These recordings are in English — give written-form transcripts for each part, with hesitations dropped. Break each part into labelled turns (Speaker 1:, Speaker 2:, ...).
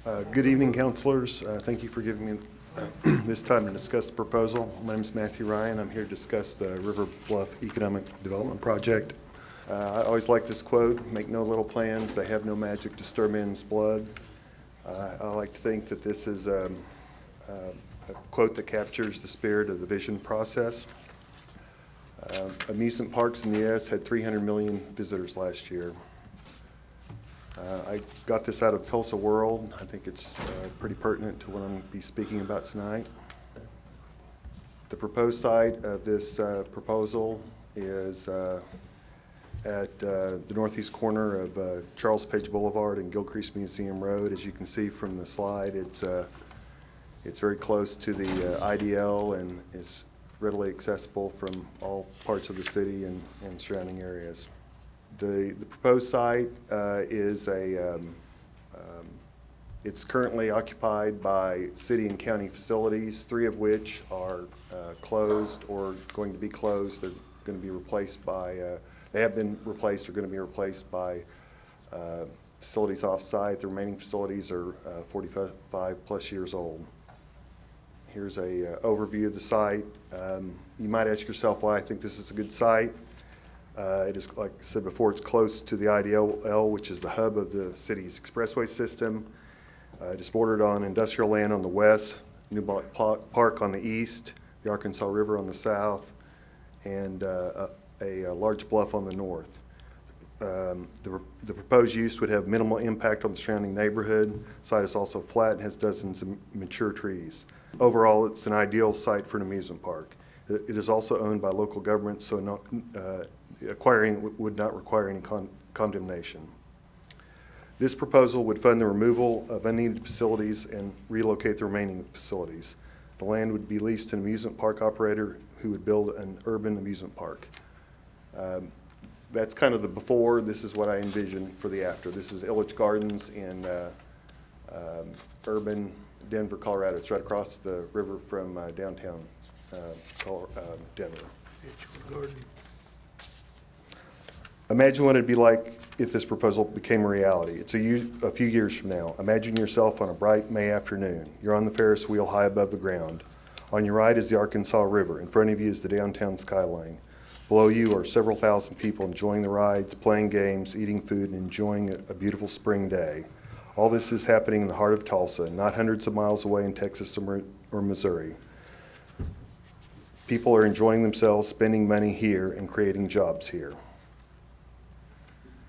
Speaker 1: Good evening, councilors. Thank you for giving me this time to discuss the proposal. My name is Matthew Ryan. I'm here to discuss the River Bluff Economic Development Project. I always like this quote, "Make no little plans, they have no magic to stir men's blood." I like to think that this is a quote that captures the spirit of the vision process. Amusement parks in the U.S. had 300 million visitors last year. I got this out of Tulsa World. I think it's pretty pertinent to what I'm going to be speaking about tonight. The proposed site of this proposal is at the northeast corner of Charles Page Boulevard and Gilcrease Museum Road. As you can see from the slide, it's very close to the IDL and is readily accessible from all parts of the city and surrounding areas. The proposed site it's currently occupied by city and county facilities, 3 of which are closed or going to be closed. They're going to be replaced by, they have been replaced or going to be replaced by facilities off-site. The remaining facilities are 45 plus years old. Here's a overview of the site. You might ask yourself why I think this is a good site. It is, like I said before, it's close to the IDL, which is the hub of the city's expressway system. It is bordered on industrial land on the west, Newblock Park on the east, the Arkansas River on the south, and a large bluff on the north. The proposed use would have minimal impact on the surrounding neighborhood. The site is also flat and has dozens of mature trees. Overall, it's an ideal site for an amusement park. It is also owned by local governments, so acquiring would not require any condemnation. This proposal would fund the removal of unneeded facilities and relocate the remaining facilities. The land would be leased to an amusement park operator who would build an urban amusement park. That's kind of the before. This is what I envision for the after. This is Illich Gardens in urban Denver, Colorado. It's right across the river from downtown Denver. Imagine what it'd be like if this proposal became a reality. It's a few years from now. Imagine yourself on a bright May afternoon. You're on the Ferris wheel high above the ground. On your right is the Arkansas River. In front of you is the downtown skyline. Below you are several thousand people enjoying the rides, playing games, eating food, and enjoying a beautiful spring day. All this is happening in the heart of Tulsa, not hundreds of miles away in Texas or Missouri. People are enjoying themselves, spending money here, and creating jobs here.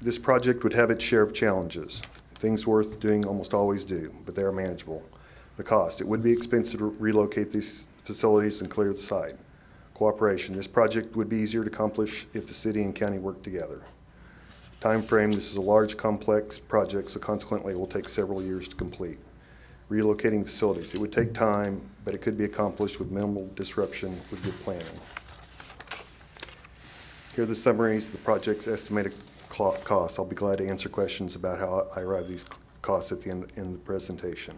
Speaker 1: This project would have its share of challenges. Things worth doing almost always do, but they are manageable. The cost: it would be expensive to relocate these facilities and clear the site. Cooperation: this project would be easier to accomplish if the city and county worked together. Time frame: this is a large, complex project, so consequently it will take several years to complete. Relocating facilities: it would take time, but it could be accomplished with minimal disruption with good planning. Here are the summaries of the project's estimated costs. I'll be glad to answer questions about how I arrived at these costs at the end of the presentation.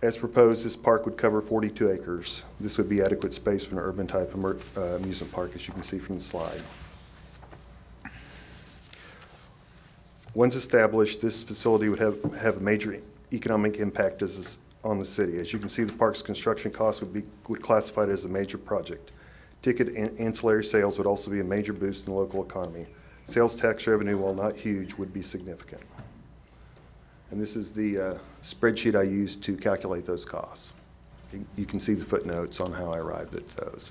Speaker 1: As proposed, this park would cover 42 acres. This would be adequate space for an urban type amusement park, as you can see from the slide. Once established, this facility would have a major economic impact on the city. As you can see, the park's construction costs would classify it as a major project. Ticket and ancillary sales would also be a major boost in the local economy. Sales tax revenue, while not huge, would be significant. And this is the spreadsheet I used to calculate those costs. You can see the footnotes on how I arrived at those.